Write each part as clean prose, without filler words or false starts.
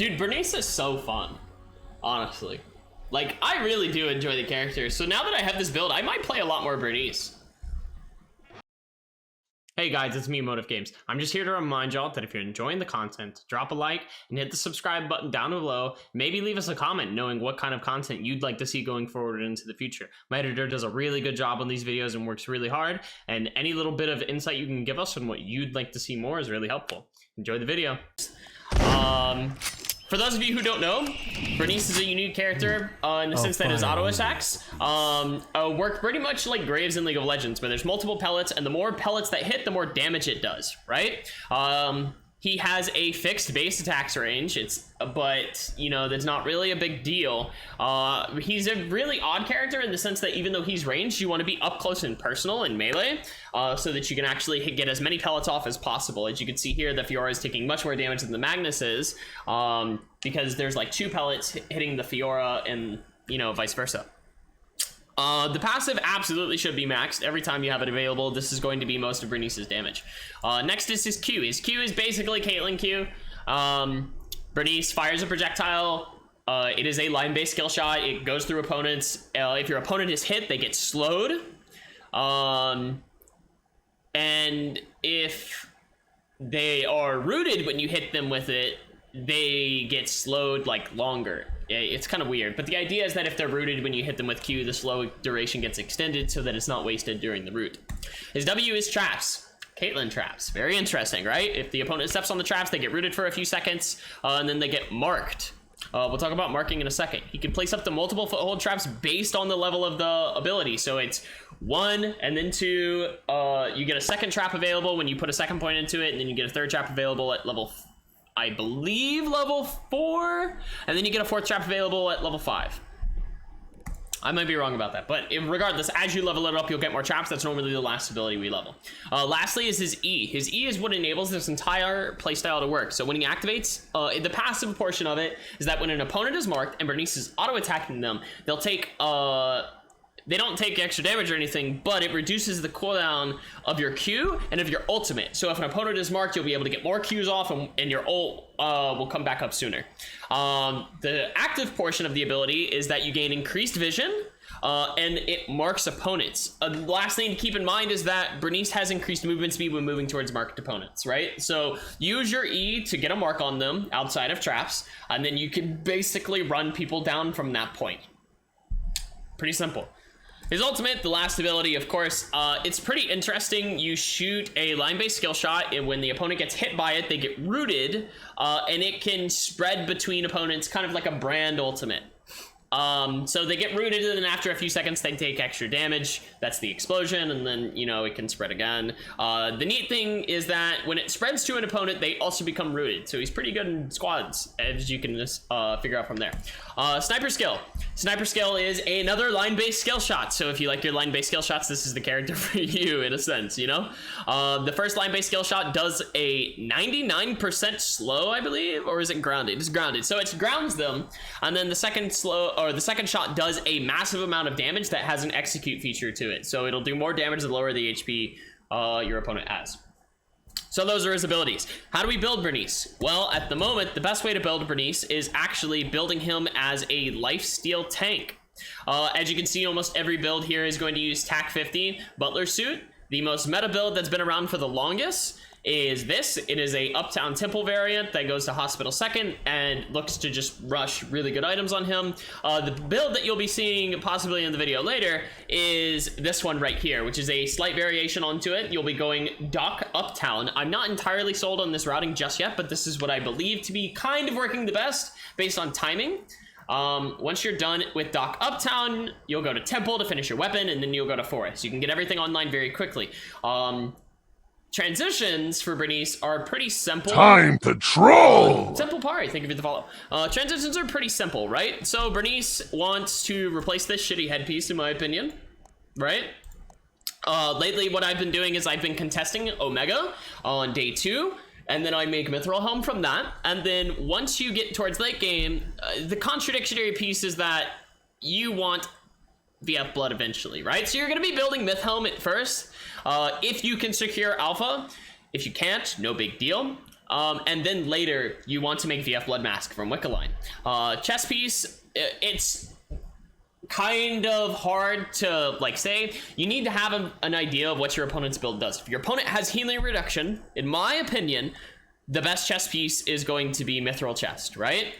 Dude, Bernice is so fun, honestly. Like, I really do enjoy the character. So now that I have this build, I might play a lot more Bernice. Hey guys, it's me, MOTFGames. I'm just here to remind y'all that if you're enjoying the content, drop a like and hit the subscribe button down below. Maybe leave us a comment knowing what kind of content you'd like to see going forward into the future. My editor does a really good job on these videos and works really hard, and any little bit of insight you can give us on what you'd like to see more is really helpful. Enjoy the video. For those of you who don't know, Bernice is a unique character in the sense that his auto attacks work pretty much like Graves in League of Legends, where there's multiple pellets, and the more pellets that hit, the more damage it does, right? He has a fixed base attacks range, but you know, that's not really a big deal. He's a really odd character in the sense that even though he's ranged, you want to be up close and personal in melee, so that you can actually get as many pellets off as possible. As you can see here, the Fiora is taking much more damage than the Magnus is, because there's like 2 pellets hitting the Fiora and, you know, vice versa. The passive absolutely should be maxed every time you have it available. This is going to be most of Bernice's damage. Next is his Q. His Q is basically Caitlyn Q. Bernice fires a projectile. It is a line-based skill shot. It goes through opponents. If your opponent is hit, they get slowed. And if they are rooted when you hit them with it, they get slowed like longer. It's kind of weird, but the idea is that if they're rooted when you hit them with Q, the slow duration gets extended so that it's not wasted during the root. His W is traps. Caitlyn traps. Very interesting, right? If the opponent steps on the traps, they get rooted for a few seconds, and then they get marked. We'll talk about marking in a second. He can place up to multiple foothold traps based on the level of the ability. So it's 1 and then 2. You get a second trap available when you put a second point into it, and then you get a third trap available at level, I believe, level 4, and then you get a 4th trap available at level 5. I might be wrong about that, but regardless, as you level it up, you'll get more traps. That's normally the last ability we level. Lastly is his E. His E is what enables this entire playstyle to work. So when he activates, the passive portion of it is that when an opponent is marked and Bernice is auto-attacking them, they'll take, they don't take extra damage or anything, but it reduces the cooldown of your Q and of your ultimate. So if an opponent is marked, you'll be able to get more Qs off, and your ult will come back up sooner. The active portion of the ability is that you gain increased vision, and it marks opponents. The last thing to keep in mind is that Bernice has increased movement speed when moving towards marked opponents, right? So use your E to get a mark on them outside of traps, and then you can basically run people down from that point. Pretty simple. His ultimate, the last ability, of course, it's pretty interesting. You shoot a line-based skill shot, and when the opponent gets hit by it, they get rooted, and it can spread between opponents, kind of like a brand ultimate. So they get rooted, and then after a few seconds, they take extra damage. That's the explosion, and then, you know, it can spread again. The neat thing is that when it spreads to an opponent, they also become rooted. So he's pretty good in squads, as you can just figure out from there. Sniper skill. Sniper skill is another line-based skill shot. So if you like your line-based skill shots, this is the character for you, in a sense, you know? The first line-based skill shot does a 99% slow, I believe, or is it grounded? It's grounded. So it grounds them, and then the second shot does a massive amount of damage that has an execute feature to it. So it'll do more damage the lower the HP your opponent has. So those are his abilities. How do we build Bernice? Well, at the moment, the best way to build Bernice is actually building him as a lifesteal tank. As you can see, almost every build here is going to use TAC 50 Butler Suit. The most meta build that's been around for the longest is this. It is a Uptown Temple variant that goes to Hospital second and looks to just rush really good items on him. The build that you'll be seeing possibly in the video later is this one right here, which is a slight variation onto it. You'll be going Doc Uptown. I'm not entirely sold on this routing just yet, but this is what I believe to be kind of working the best based on timing. Once you're done with Doc Uptown, you'll go to Temple to finish your weapon, and then you'll go to Forest. You can get everything online very quickly. Transitions for Bernice are pretty simple. Time to troll! Simple party, thank you for the follow. Transitions are pretty simple, right? So Bernice wants to replace this shitty headpiece, in my opinion, right? Lately, what I've been doing is I've been contesting Omega on day 2, and then I make Mithril Helm from that. And then once you get towards late game, the contradictory piece is that you want VF Blood eventually, right? So you're going to be building Myth Helm at first, if you can secure Alpha. If you can't, no big deal. And then later, you want to make VF Blood Mask from Wickeline. Chess piece, it's kind of hard to like say. You need to have an idea of what your opponent's build does. If your opponent has healing reduction, in my opinion, the best chess piece is going to be Mithril Chest, right?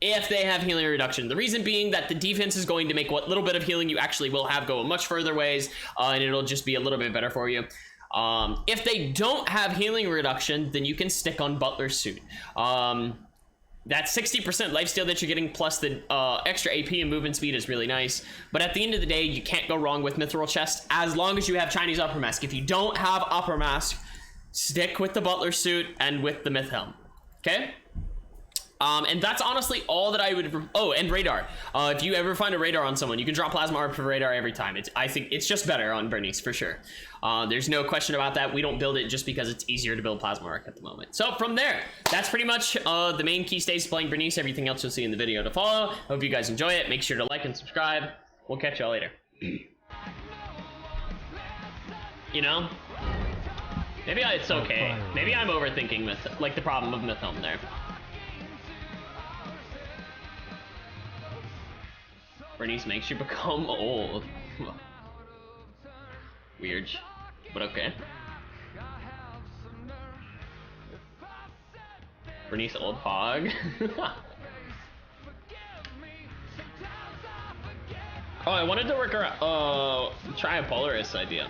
If they have healing reduction. The reason being that the defense is going to make what little bit of healing you actually will have go much further ways, and it'll just be a little bit better for you. If they don't have healing reduction, then you can stick on Butler's Suit. That 60% lifesteal that you're getting plus the extra AP and movement speed is really nice. But at the end of the day, you can't go wrong with Mithril Chest as long as you have Chinese Upper Mask. If you don't have Upper Mask, stick with the Butler Suit and with the Myth Helm. Okay? And that's honestly all that I would. Oh, and radar. If you ever find a radar on someone, you can draw plasma orb for radar every time. I think it's just better on Bernice for sure. There's no question about that. We don't build it just because it's easier to build plasma arc at the moment. So from there, that's pretty much the main key stays playing Bernice. Everything else you'll see in the video to follow. Hope you guys enjoy it. Make sure to like and subscribe. We'll catch y'all later. You know, maybe it's okay. Maybe I'm overthinking like the problem of Myth Helm there. Bernice makes you become old. Weird, but okay. Bernice old fog. Oh, I wanted to work around. Try a Polaris idea.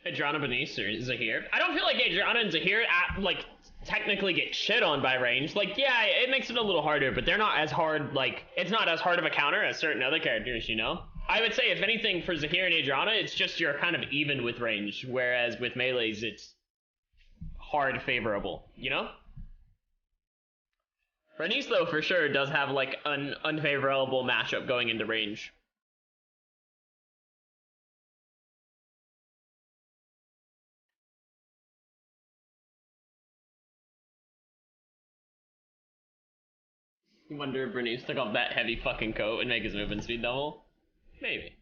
Adriana, Bernice, or Zahir. I don't feel like Adriana and Zahir like technically get shit on by range. Like, yeah, it makes it a little harder, but they're not as hard. Like, it's not as hard of a counter as certain other characters, you know. I would say if anything for Zahir and Adriana, it's just you're kind of even with range, whereas with melees it's hard favorable, you know. Bernice though for sure does have like an unfavorable matchup going into range. You wonder if Bernice took off that heavy fucking coat and make his movement speed double? Maybe.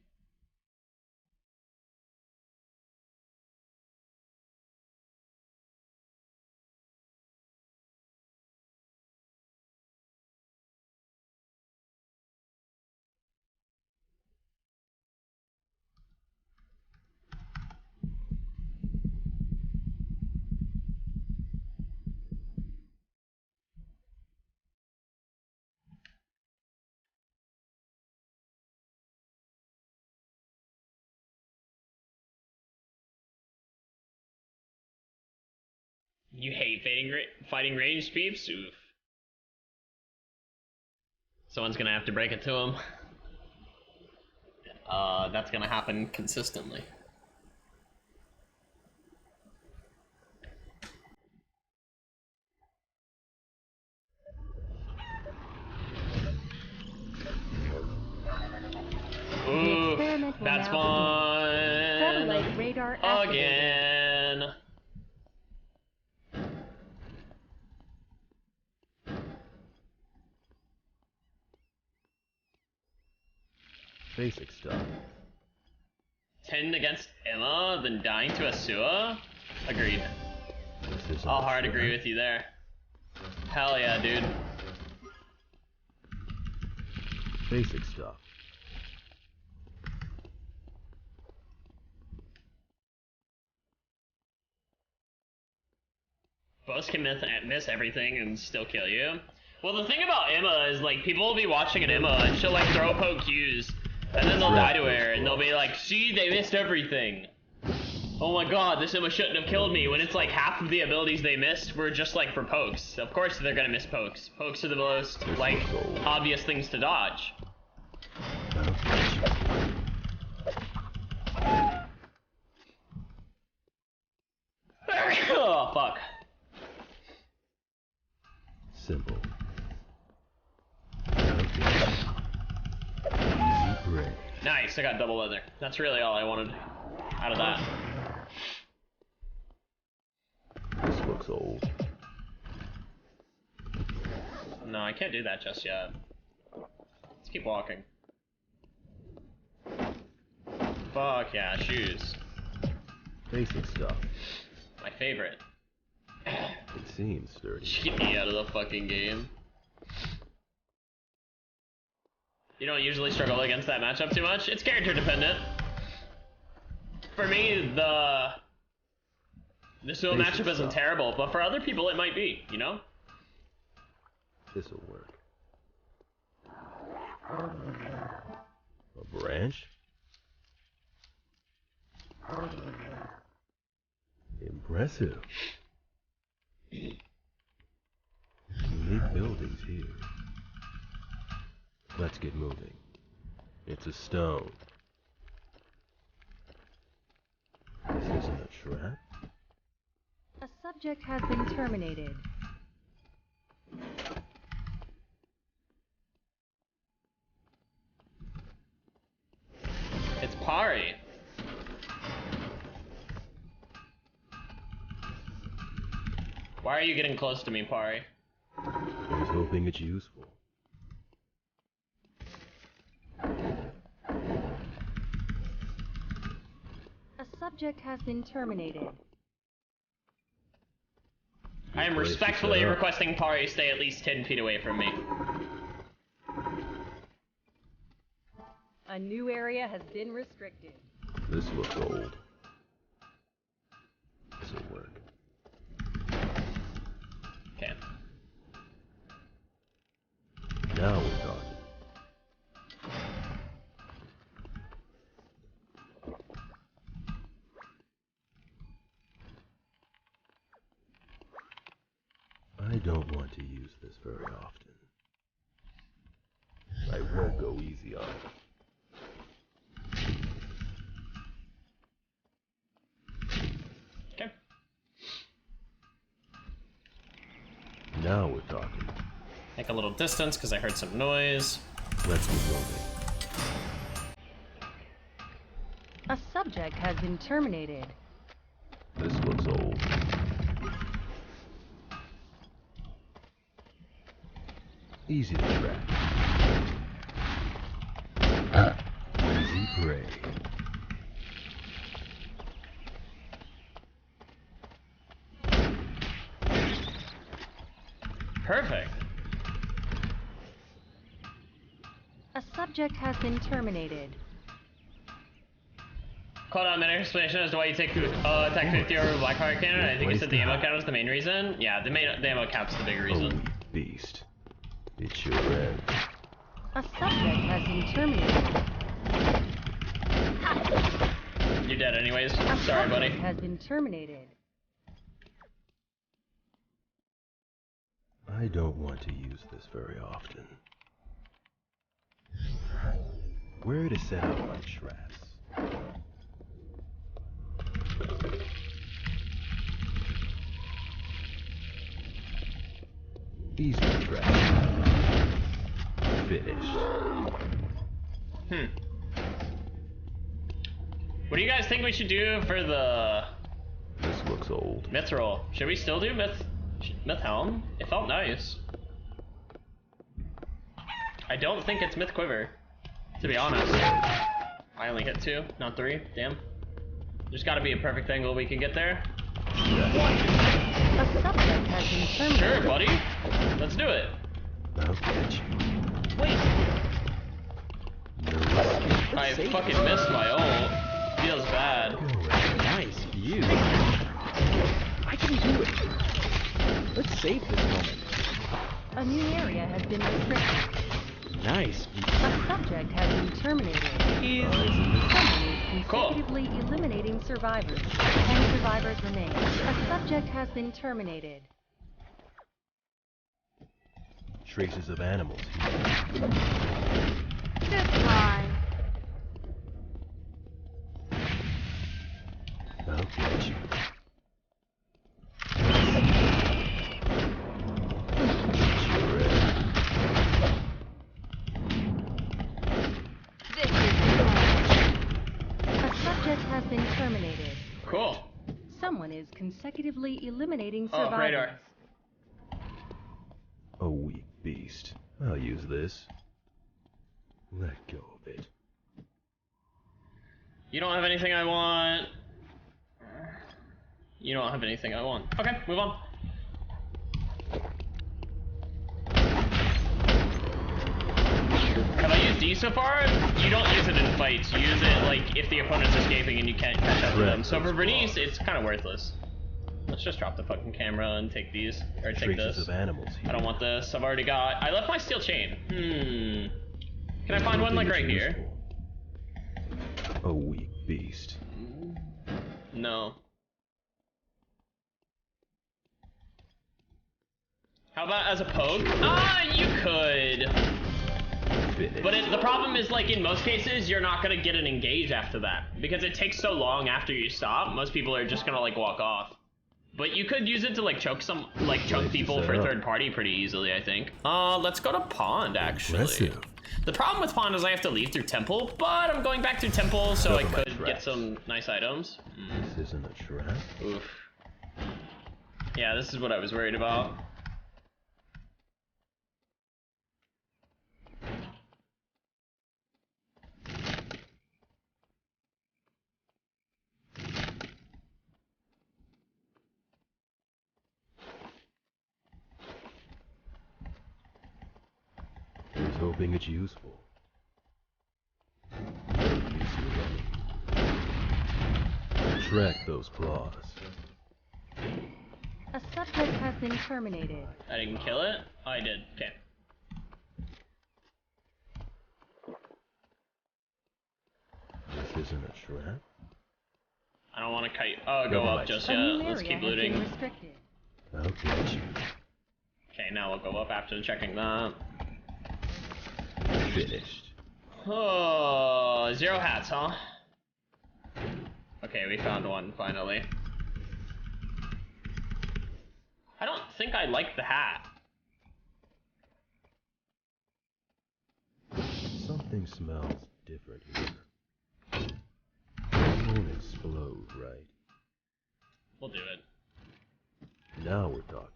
You hate fighting range peeps? Oof. Someone's gonna have to break it to him. That's gonna happen consistently. Oof, that's fun. Satellite radar again. Basic stuff. 10 against Emma, then dying to a Sua? Agreed. I'll hard agree with you there. Hell yeah, dude. Basic stuff. Both can miss everything and still kill you. Well, the thing about Emma is, like, people will be watching an Emma and she'll, like, throw poke Qs, and then they'll die to her, and they'll be like, see, they missed everything. Oh my god, this Emma shouldn't have killed me, when it's like half of the abilities they missed were just, like, for pokes. Of course they're gonna miss pokes. Pokes are the most, like, obvious things to dodge. Oh, fuck. Simple. because I got double leather. That's really all I wanted out of that. This looks old. No, I can't do that just yet. Let's keep walking. Fuck yeah, shoes. Basic stuff. My favorite. It seems sturdy. Get me out of the fucking game. You don't usually struggle against that matchup too much. It's character dependent. For me, the dual matchup isn't terrible, but for other people it might be, you know? This'll work. A branch? Impressive. Unique buildings here. Let's get moving. It's a stone. This isn't a trap? A subject has been terminated. It's Pari. Why are you getting close to me, Pari? I was hoping it's useful. A subject has been terminated. I am respectfully requesting Pari stay at least 10 feet away from me. A new area has been restricted. This looks old. This'll work. Okay. Now we're talking. I don't want to use this very often. I won't go easy on it. Okay. Now we're talking. Make a little distance because I heard some noise. Let's get moving. A subject has been terminated. This looks old. Easy to track. Easy prey. Perfect. A subject has been terminated. Call out a minute explanation as to why you take attack 50 over Blackfire cannon. I think you said the ammo count was the main reason. Yeah, the ammo cap's the big reason. Holy beast. It sure is. A subject has been terminated. You're dead anyways. A Sorry, buddy. subject has been terminated. I don't want to use this very often. Where to set up my traps? Easy trap. Finished. What do you guys think we should do for the This looks old. myth roll? Should we still do myth helm? It felt nice. I don't think it's myth quiver, to be honest. I only hit 2, not 3. Damn. There's got to be a perfect angle we can get there. A subject has been terminated. Sure, buddy. Let's do it. I'll catch you. Wait. No escape. I fucking missed my ult. Feels bad. Nice view. I can do it. Let's save this moment. A new area has been restricted. Nice view. A subject has been terminated. Someone is consecutively eliminating survivors. 10 survivors remain. A subject has been terminated. Traces of animals here. Goodbye. I'll catch you. Sure is. This is Cool. Someone is consecutively eliminating Oh, survivors. radar. A weak beast. I'll use this. Let go of it. You don't have anything I want. You don't have anything I want. Okay, move on. Have I used D so far? You don't use it in fights. You use it like if the opponent's escaping and you can't catch up to them. So for Bernice, it's kind of worthless. Let's just drop the fucking camera and take these, or take Traces this. of animals here. I don't want this. I've already got. I left my steel chain. Can I find one like right here? A weak beast. No. How about as a poke? Ah, you could. Finish. But the problem is, like, in most cases, you're not gonna get an engage after that. Because it takes so long after you stop, most people are just gonna, like, walk off. But you could use it to, like, choke people for third party pretty easily, I think. Let's go to Pond, actually. Impressive. The problem with Pond is I have to leave through Temple, but I'm going back through Temple, so I could get some nice items. This isn't a trap. Oof. Yeah, this is what I was worried about. Here's hoping it's useful. Track those claws. A subject has been terminated. I didn't kill it? Oh, I did. Okay. This isn't a trap. I don't want to kite. Oh, go up just A yet. new Let's area keep has been looting. restricted. I'll get you. Okay, now we'll go up after checking that. Finished. Oh, 0 hats, huh? Okay, we found one finally. I don't think I like the hat. Something smells different here. It won't explode, right? We'll do it. Now we're talking.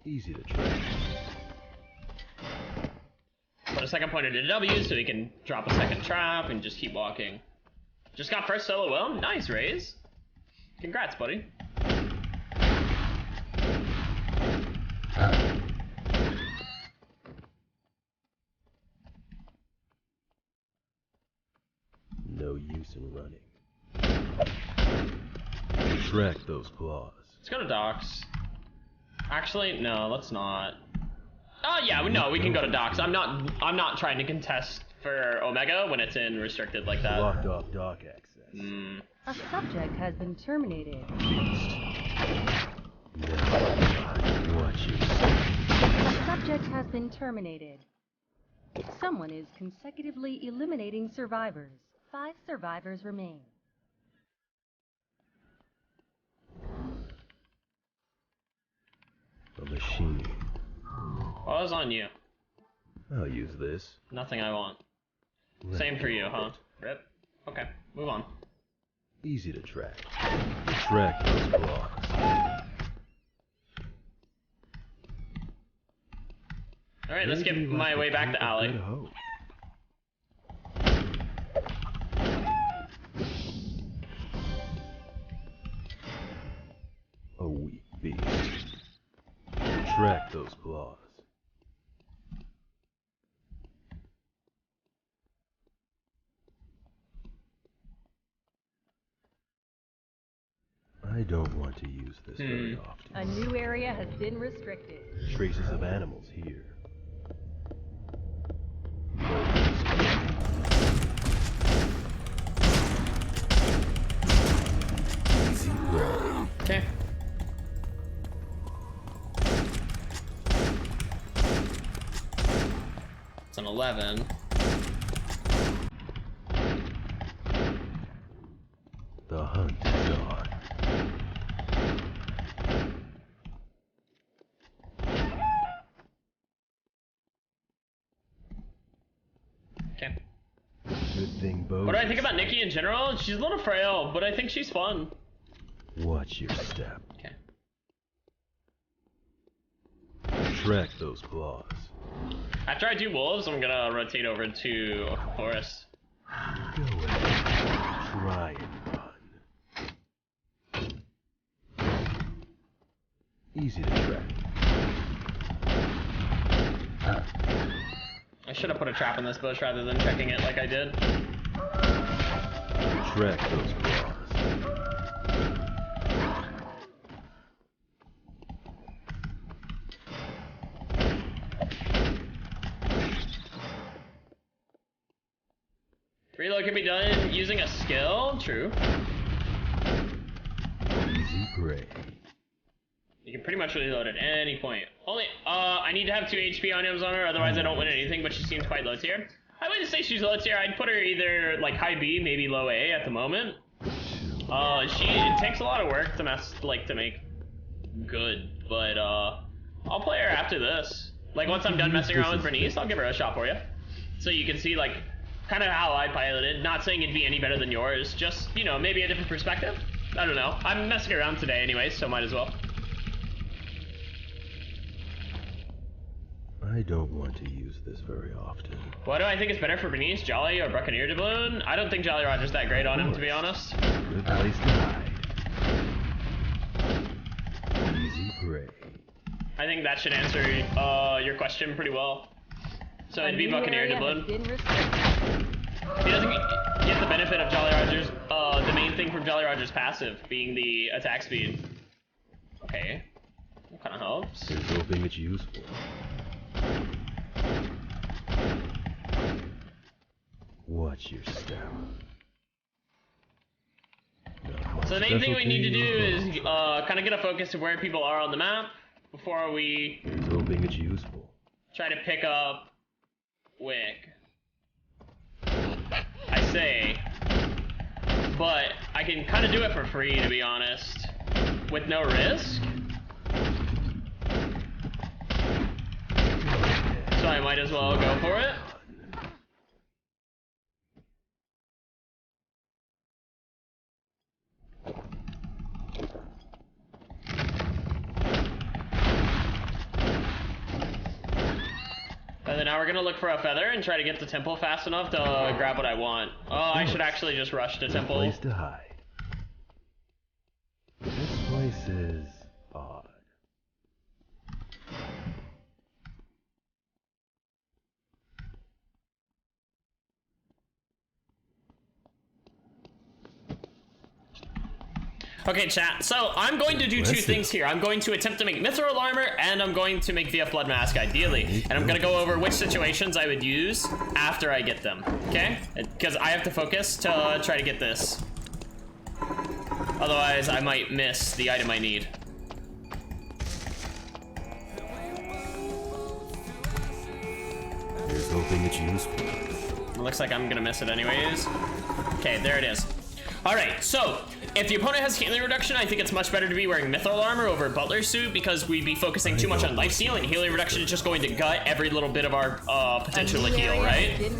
Easy to track. Put a second pointer to W so we can drop a second trap and just keep walking. Just got first solo well. Nice, Raze. Congrats, buddy. No use in running. Track those claws. Let's go to docks. Actually, no, let's not. Oh yeah, no, we can go to docks. I'm not trying to contest for Omega when it's in restricted like that. Blocked off dock access. A subject has been terminated. Now, watch yourself. A subject has been terminated. Someone is consecutively eliminating survivors. 5 survivors remain. A machine. What was on you? I'll use this. Nothing I want. Let Same for go you, of huh? it. Rip. Okay, move on. Easy to track. Track those claws. Alright, let's get my way back to Alley. Good hope. A weak beast. Track those claws. I don't want to use this very often. A new area has been restricted. Traces of animals here. Easy ground. Okay. It's an 11. The hunt is on. Okay. Good thing both. What do I think about Nicky in general? She's a little frail, but I think she's fun. Watch your step. Okay. Track those claws. After I do wolves, I'm gonna rotate over to forest. Go ahead. Try and run. Easy to track. I should have put a trap in this bush rather than checking it like I did. Track those claws. Reload can be done using a skill. True. Easy prey. You can pretty much reload at any point. Only, I need to have 2 HP on her, otherwise I don't win anything, but she seems quite low tier. I wouldn't say she's low tier. I'd put her either, like, high B, maybe low A at the moment. It takes a lot of work to to make good, but, I'll play her after this. Like, once I'm done messing around with Bernice, I'll give her a shot for you. So you can see, like, kind of how I piloted. Not saying it'd be any better than yours, just, you know, maybe a different perspective. I don't know. I'm messing around today anyways, so might as well. I don't want to use this very often. What do I think is better for Bernice, Jolly, or Buccaneer doubloon? I don't think Jolly Roger's that great on him, to be honest. Good place to hide. Easy prey. I think that should answer your question pretty well. So it'd be Buccaneer doubloon. He doesn't get the benefit of Jolly Roger's, the main thing from Jolly Roger's passive being the attack speed. Okay, that kind of helps. Here's hoping it's useful. Watch your step. So the main thing we need to do is kind of get a focus of where people are on the map before we Here's hoping it's useful. try to pick up Wick. I say, but I can kind of do it for free, to be honest, with no risk. So I might as well go for it. And then now we're gonna look for a feather and try to get to temple fast enough to grab what I want. Oh, I should actually just rush to temple. Place to hide. This place is odd. Okay, chat, so I'm going to do 2 things here. I'm going to attempt to make Mithril Armor, and I'm going to make VF Blood Mask, ideally. And I'm gonna go over which situations I would use after I get them, okay? Because I have to focus to try to get this. Otherwise, I might miss the item I need. Here's hoping it's useful. It looks like I'm gonna miss it anyways. Okay, there it is. Alright, so if the opponent has healing reduction, I think it's much better to be wearing Mithril Armor over Butler Suit because we'd be focusing too much on lifesteal, and healing reduction is just going to gut every little bit of our potential to heal, right?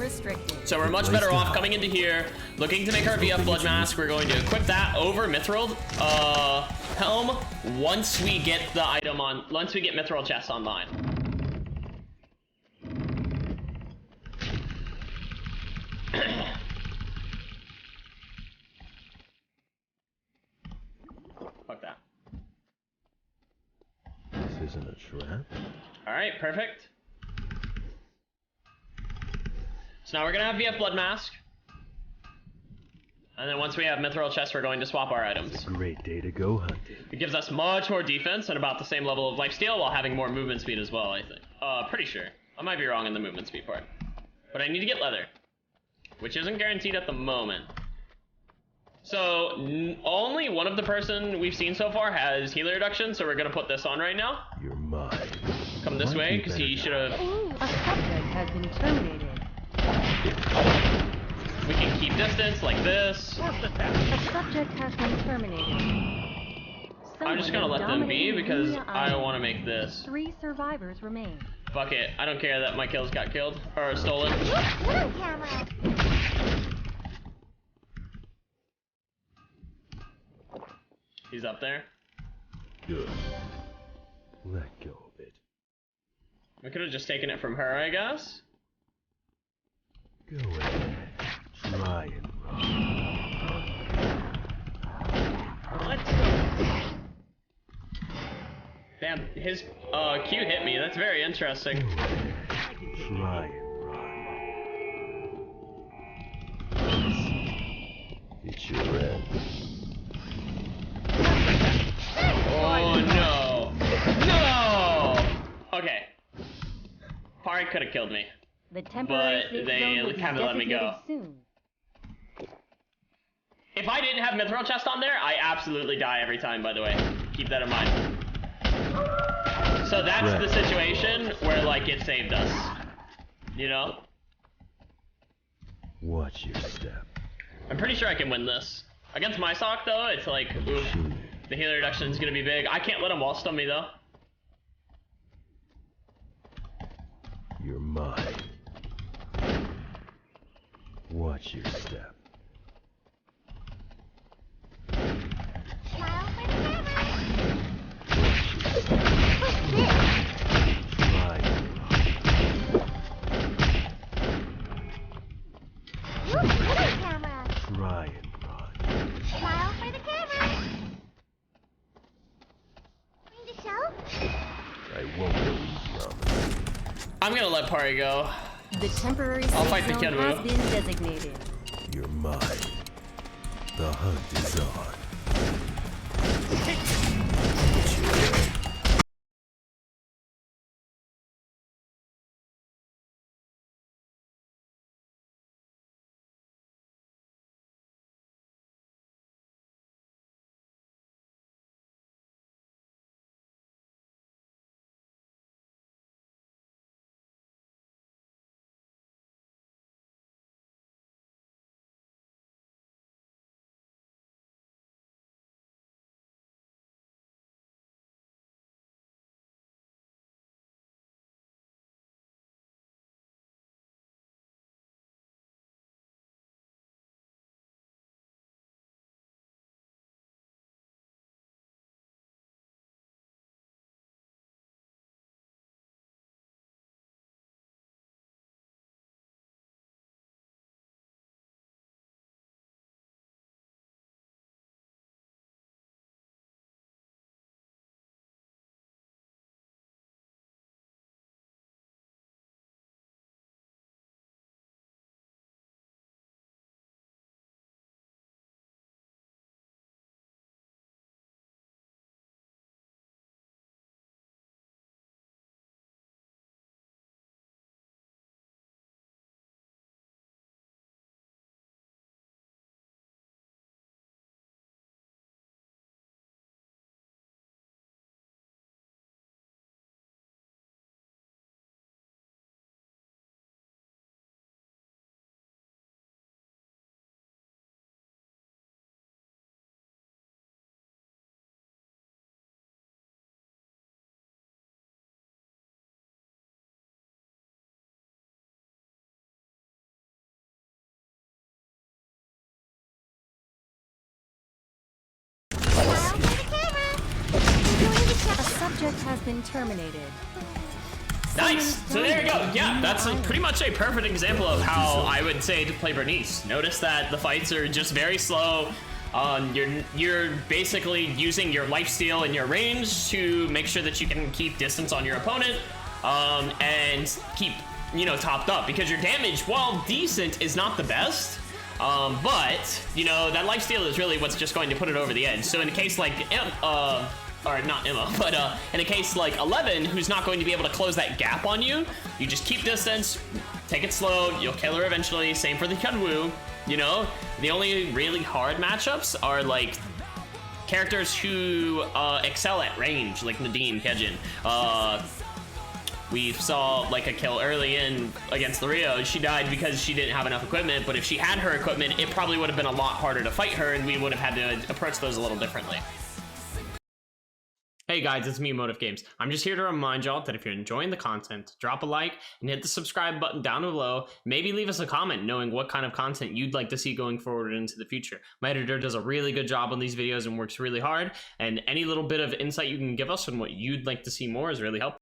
So we're much better off coming into here, looking to make our VF Blood Mask. We're going to equip that over Mithril Helm once we get the item on, once we get Mithril Chest online. Fuck that. This isn't a trap. Alright, perfect. So now we're gonna have VF Blood Mask. And then once we have Mithril Chest, we're going to swap our items. It's a great day to go hunting. It gives us much more defense and about the same level of lifesteal while having more movement speed as well, I think. Pretty sure. I might be wrong in the movement speed part. But I need to get leather, which isn't guaranteed at the moment. So only one of the person we've seen so far has healer reduction, so we're gonna put this on right now. You're mine. Come this way, because he should have. A subject has been terminated. We can keep distance like this. A subject has been terminated. I'm just gonna let them be because I want to make this. 3 survivors remain. Fuck it, I don't care that my kills got killed or stolen. He's up there. Good. Let go of it. We could have just taken it from her, I guess. Go ahead. Try and run. Let's go. Damn, his Q hit me. That's very interesting. Go ahead. Try and run. It's your end. Oh no! No! Okay. Pari could have killed me. The temporary But safe they zone will be kinda let me go. designated soon. If I didn't have Mithril Chest on there, I absolutely die every time, by the way. Keep that in mind. So that's the situation where, like, it saved us. You know? Watch your step. I'm pretty sure I can win this. Against my sock, though, it's like, oof, the healing reduction is gonna be big. I can't let him wall stun me, though. You're mine. Watch your step. Smile for the camera. Try and Look for the camera. run. Try and run. Smile for the camera. Going to show? I won't go easy on them. I'm gonna let Pari go. The temporary I'll safe fight the zone Kenwu. has been designated. You're mine. The hunt is on. A subject has been terminated. Nice! So there you go. Yeah, that's pretty much a perfect example of how I would say to play Bernice. Notice that the fights are just very slow. You're basically using your lifesteal and your range to make sure that you can keep distance on your opponent, and keep, you know, topped up, because your damage, while decent, is not the best. But, you know, that lifesteal is really what's just going to put it over the edge. So in a case like, or not Emma, but in a case like 11, who's not going to be able to close that gap on you, you just keep distance, take it slow, you'll kill her eventually. Same for the Kenwu, you know? The only really hard matchups are like characters who excel at range, like Nadine, Kejin. We saw like a kill early in against the Rio. She died because she didn't have enough equipment, but if she had her equipment, it probably would have been a lot harder to fight her, and we would have had to approach those a little differently. Hey guys, it's me, MOTFGames. I'm just here to remind y'all that if you're enjoying the content, drop a like and hit the subscribe button down below. Maybe leave us a comment knowing what kind of content you'd like to see going forward into the future. My editor does a really good job on these videos and works really hard, and any little bit of insight you can give us on what you'd like to see more is really helpful.